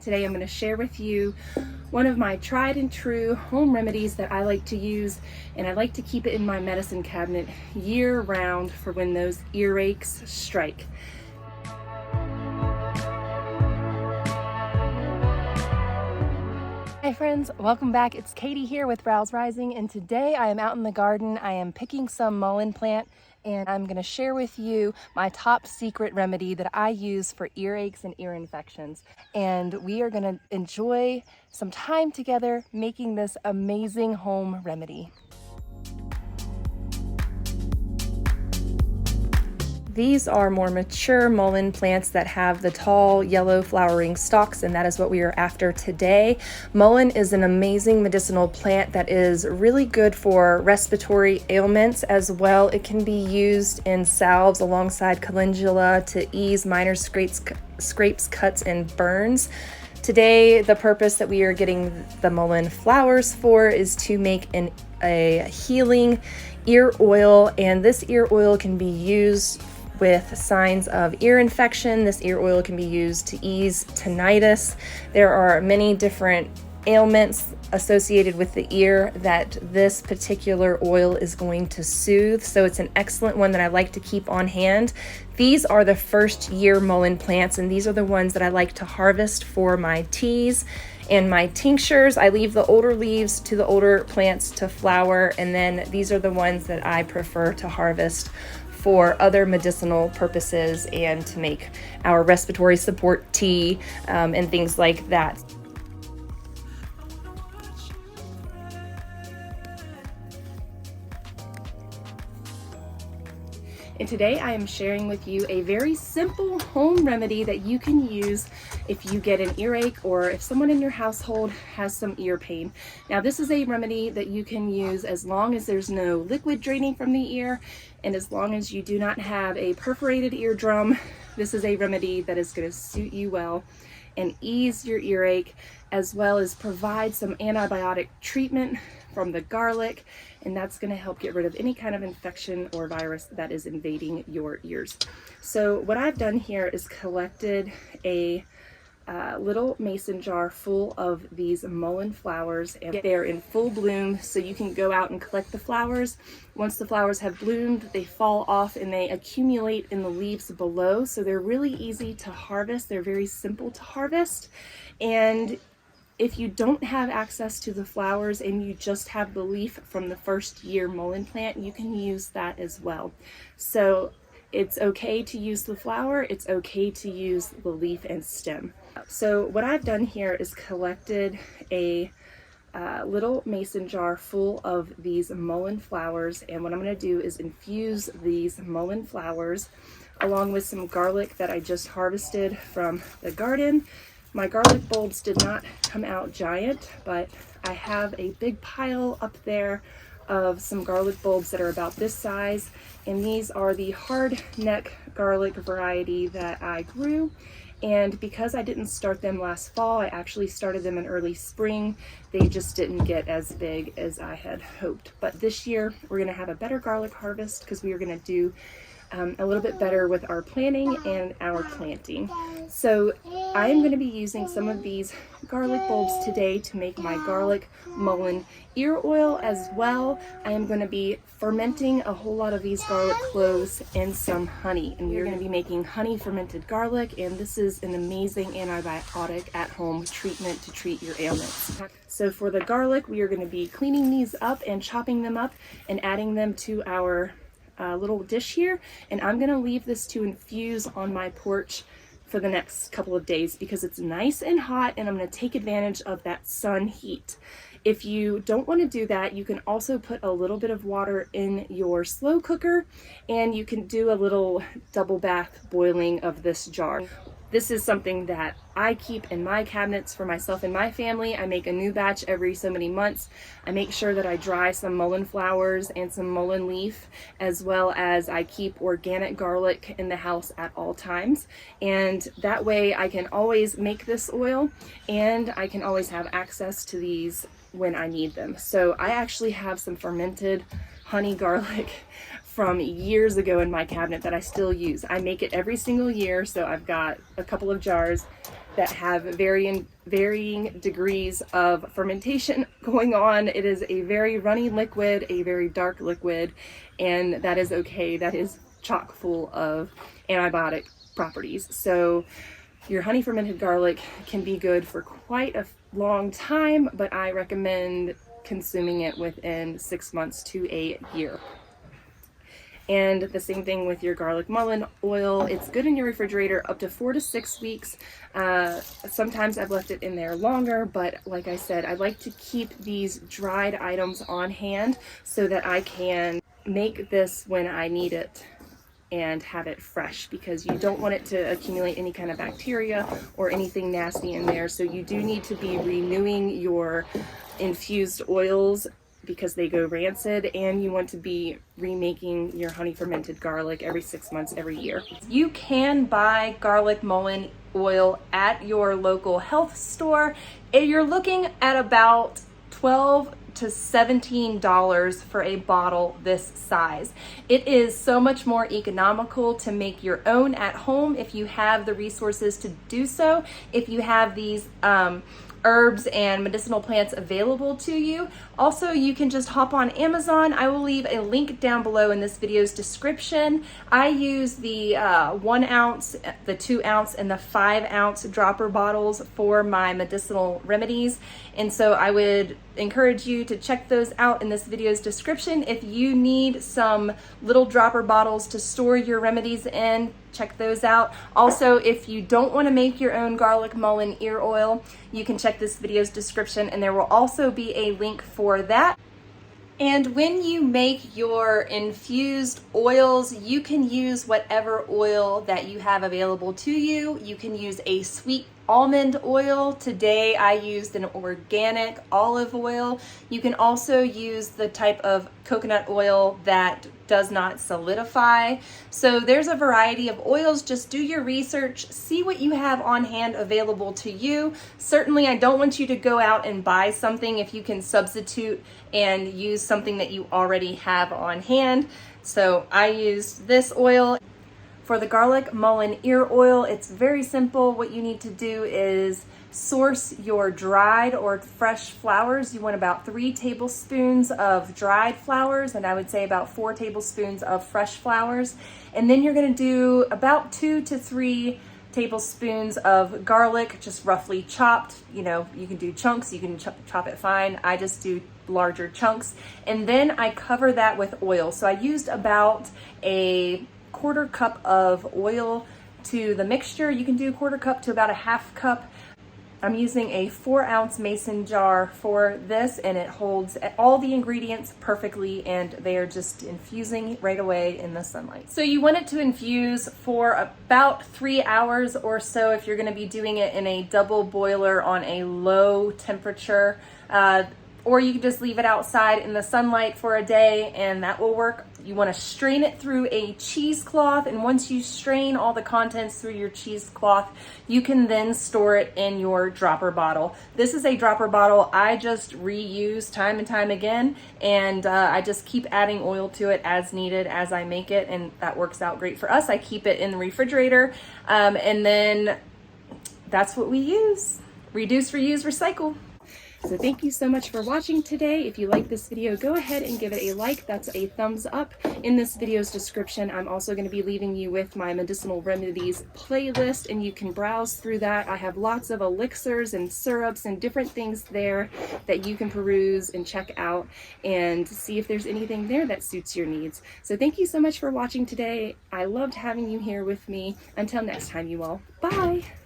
Today I'm going to share with you one of my tried and true home remedies that I like to use, and I like to keep it in my medicine cabinet year round for when those earaches strike. Hi friends, welcome back. It's Katie here with Rowes Rising, and today I am out in the garden. I am picking some mullein plant, and I'm going to share with you my top secret remedy that I use for earaches and ear infections. And we are going to enjoy some time together making this amazing home remedy. These are more mature mullein plants that have the tall yellow flowering stalks, and that is what we are after today. Mullein is an amazing medicinal plant that is really good for respiratory ailments as well. It can be used in salves alongside calendula to ease minor scrapes, cuts, and burns. Today, the purpose that we are getting the mullein flowers for is to make a healing ear oil, and this ear oil can be used with signs of ear infection. This ear oil can be used to ease tinnitus. There are many different ailments associated with the ear that this particular oil is going to soothe, so it's an excellent one that I like to keep on hand. These are the first year mullein plants, and these are the ones that I like to harvest for my teas and my tinctures. I leave the older leaves to the older plants to flower, and then these are the ones that I prefer to harvest for other medicinal purposes and to make our respiratory support tea and things like that. And today I am sharing with you a very simple home remedy that you can use if you get an earache or if someone in your household has some ear pain. Now, this is a remedy that you can use as long as there's no liquid draining from the ear and as long as you do not have a perforated eardrum. This is a remedy that is going to suit you well and ease your earache, as well as provide some antibiotic treatment from the garlic, and that's going to help get rid of any kind of infection or virus that is invading your ears. So what I've done here is collected a little mason jar full of these mullein flowers, and they're in full bloom, so you can go out and collect the flowers. Once the flowers have bloomed, they fall off and they accumulate in the leaves below, so they're really easy to harvest. They're very simple to harvest, and if you don't have access to the flowers and you just have the leaf from the first year mullein plant, you can use that as well. So it's okay to use the flower, it's okay to use the leaf and stem. So what I've done here is collected a little mason jar full of these mullein flowers, and what I'm going to do is infuse these mullein flowers along with some garlic that I just harvested from the garden. My garlic bulbs did not come out giant, but I have a big pile up there of some garlic bulbs that are about this size, and these are the hard neck garlic variety that I grew. And because I didn't start them last fall, I actually started them in early spring. They just didn't get as big as I had hoped. But this year we're going to have a better garlic harvest because we are going to do a little bit better with our planting and our planting. So I am going to be using some of these garlic bulbs today to make my garlic mullein ear oil as well. I am going to be fermenting a whole lot of these garlic cloves in some honey, and we're going to be making honey fermented garlic, and this is an amazing antibiotic at home treatment to treat your ailments. So for the garlic, we are going to be cleaning these up and chopping them up and adding them to our little dish here, and I'm gonna leave this to infuse on my porch for the next couple of days because it's nice and hot, and I'm gonna take advantage of that sun heat. If you don't want to do that, you can also put a little bit of water in your slow cooker, and you can do a little double bath boiling of this jar. This is something that I keep in my cabinets for myself and my family. I make a new batch every so many months. I make sure that I dry some mullein flowers and some mullein leaf, as well as I keep organic garlic in the house at all times. And that way I can always make this oil, and I can always have access to these when I need them. So I actually have some fermented honey garlic from years ago in my cabinet that I still use. I make it every single year, so I've got a couple of jars that have varying degrees of fermentation going on. It is a very runny liquid, a very dark liquid, and that is okay. That is chock full of antibiotic properties. So your honey fermented garlic can be good for quite a long time, but I recommend consuming it within 6 months to a year. And the same thing with your garlic mullein oil. It's good in your refrigerator up to 4 to 6 weeks. Sometimes I've left it in there longer, but like I said, I like to keep these dried items on hand so that I can make this when I need it and have it fresh, because you don't want it to accumulate any kind of bacteria or anything nasty in there. So you do need to be renewing your infused oils because they go rancid, and you want to be remaking your honey fermented garlic every 6 months, every year. You can buy garlic mullein oil at your local health store. You're looking at about $12 to $17 for a bottle this size. It is so much more economical to make your own at home if you have the resources to do so. If you have these herbs and medicinal plants available to you. Also, you can just hop on Amazon. I will leave a link down below in this video's description. I use the 1 ounce, the 2 ounce, and the 5 ounce dropper bottles for my medicinal remedies. And so I would encourage you to check those out in this video's description. If you need some little dropper bottles to store your remedies in, check those out. Also, if you don't want to make your own garlic mullein ear oil, you can check this video's description, and there will also be a link for that. And when you make your infused oils, you can use whatever oil that you have available to you. You can use a sweet almond oil. Today I used an organic olive oil. You can also use the type of coconut oil that does not solidify. So there's a variety of oils. Just do your research, see what you have on hand available to you. Certainly I don't want you to go out and buy something if you can substitute and use something that you already have on hand. So I used this oil. For the garlic mullein ear oil, it's very simple. What you need to do is source your dried or fresh flowers. You want about 3 tablespoons of dried flowers, and I would say about 4 tablespoons of fresh flowers. And then you're gonna do about 2 to 3 tablespoons of garlic, just roughly chopped. You know, you can do chunks, you can chop it fine. I just do larger chunks. And then I cover that with oil. So I used about a 1/4 cup of oil to the mixture. You can do 1/4 cup to about a 1/2 cup. I'm using a 4 ounce mason jar for this, and it holds all the ingredients perfectly, and they are just infusing right away in the sunlight. So you want it to infuse for about 3 hours or so if you're going to be doing it in a double boiler on a low temperature. Or you can just leave it outside in the sunlight for a day, and that will work. You want to strain it through a cheesecloth, and once you strain all the contents through your cheesecloth, you can then store it in your dropper bottle. This is a dropper bottle I just reuse time and time again, and I just keep adding oil to it as needed as I make it, and that works out great for us. I keep it in the refrigerator, and then that's what we use. Reduce, reuse, recycle. So thank you so much for watching today. If you like this video, go ahead and give it a like. That's a thumbs up. In this video's description, I'm also going to be leaving you with my medicinal remedies playlist, and you can browse through that. I have lots of elixirs and syrups and different things there that you can peruse and check out and see if there's anything there that suits your needs. So thank you so much for watching today. I loved having you here with me. Until next time, you all. Bye!